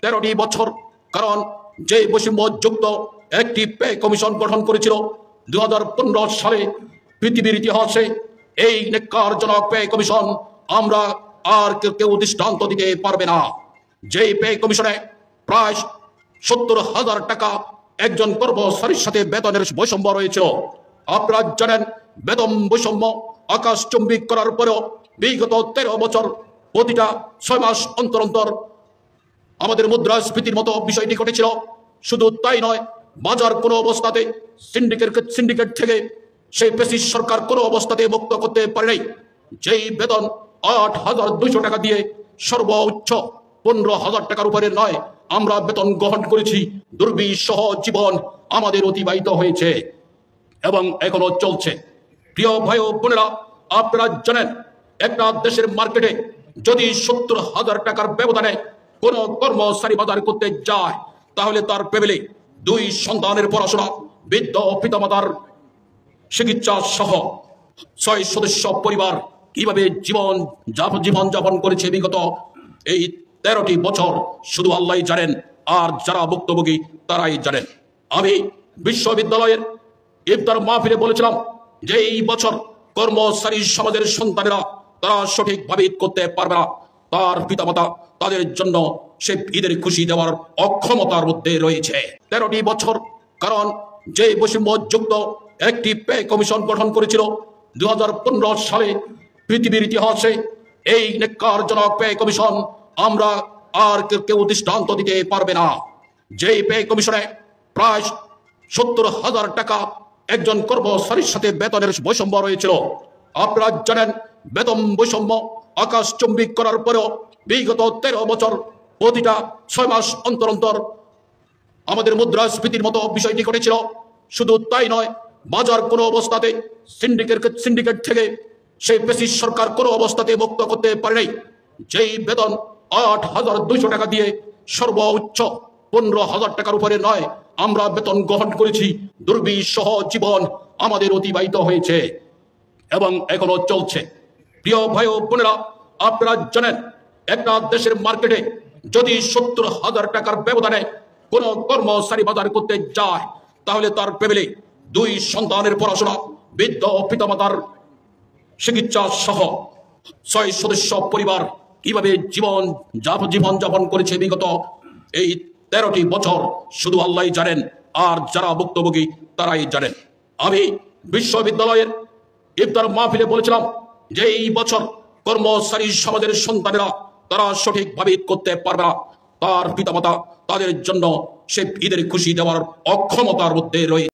13টি বছর। কারণ যে বৈষম্যযুক্ত একটি পে কমিশন গঠন করেছিল 2015 সালে, পৃথিবীর ইতিহাসে এই নেককারজনক পে কমিশন আমরা আর কেউ দৃষ্টান্ত দিতে পারবে না। যেই পে কমিশনে প্রায় 70,000 টাকা একজন কর্মচারীর সাথে বেতনের বৈষম্য রয়েছিল। আপনারা জানেন, বেতন বৈষম্য আকাশচুম্বী করার পরেও বিগত 13 বছর প্রতিটা 6 মাস অন্তর অন্তর আমাদের মুদ্রাস্ফীতির মতো বিষয়টি ঘটেছিল। শুধু তাই নয়, বাজার কোনো অবস্থাতে সিন্ডিকেট থেকে সেই ফ্যাসিস্ট সরকার কোনো অবস্থাতে মুক্ত করতে পারে নাই। যেই বেতন 8,200 টাকা দিয়ে সর্বোচ্চ 15,000 টাকার উপরে নয় আমরা বেতন গ্রহণ করেছি, দুর্বিষহ জীবন আমাদের অতিবাহিত হয়েছে এবং এখনো চলছে। প্রিয় ভাই ও বোনেরা, আপনারা জানেন, একটা দেশের মার্কেটে যদি 70,000 টাকার ব্যবধানে কোনো কর্মচারী বাজার করতে যায়, তাহলে তার ফ্যামিলি 2 সন্তানের পড়াশোনা, বৃদ্ধ পিতামাতার চিকিৎসা সহ 6 সদস্য পরিবার কিভাবে জীবন যাপন করেছে বিগত এই 13টি বছর শুধু আল্লাহই জানেন, আর যারা ভুক্তভোগী তারাই জানেন। আমি বিশ্ববিদ্যালয়ের ইফতার মাহফিলে বলেছিলাম যে এই বছর কর্মচারী সমাজের সন্তানেরা তারা সঠিকভাবে ঈদ করতে পারবে না, তার পিতামাতা তাদের জন্য সে ঈদের খুশি দেওয়ার অক্ষমতার মধ্যে রয়েছে। 13টি বছর। কারণ যে বৈষম্যযুক্ত একটি পে কমিশন গঠন করেছিল 2015 সালে, পৃথিবীর ইতিহাসে এই নেককারজনক পে কমিশন আমরা আর কেউ দৃষ্টান্ত দিতে পারবে না। যেই পে কমিশনে প্রায় 70,000 টাকা একজন কর্মচারীর সাথে বেতনের বৈষম্য রয়েছিল। আপনারা জানেন, বেতন বৈষম্য আকাশচুম্বী করার পরেও বিগত 13 বছর প্রতিটা 6 মাস অন্তর অন্তর আমাদের মুদ্রাস্ফীতির মতো বিষয়টি ঘটেছিল। শুধু তাই নয়, বাজার কোনো অবস্থাতে সিন্ডিকেট থেকে সেই ফ্যাসিস্ট সরকার কোনো অবস্থাতে মুক্ত করতে পারে নাই। যেই বেতন 8,200 টাকা দিয়ে সর্বোচ্চ 15,000 টাকার উপরে নয় আমরা বেতন গ্রহণ করেছি, দুর্বিষহ জীবন আমাদের অতিবাহিত হয়েছে এবং এখনো চলছে। প্রিয় ভাই ও বোনেরা, আপনারা জানেন, একটা দেশের মার্কেটে যদি 70,000 টাকার ব্যবধানে কোনো কর্মচারী বাজার করতে যায়, তাহলে তার ফ্যামিলি 2 সন্তানের পড়াশোনা, বৃদ্ধ পিতামাতার চিকিৎসা সহ 6 সদস্য পরিবার কিভাবে জীবন যাপন করেছে বিগত এই 13টি বছর শুধু আল্লাহই জানেন, আর যারা ভুক্তভোগী তারাই জানেন। আমি বিশ্ববিদ্যালয়ের ইফতার মাহফিলে বলেছিলাম যে এই বছর কর্মচারী সমাজের সন্তানেরা তারা সঠিকভাবে ঈদ করতে পারবে না, তার পিতামাতা তাদের জন্য সে ঈদের খুশি দেওয়ার অক্ষমতার মধ্যে রয়েছে।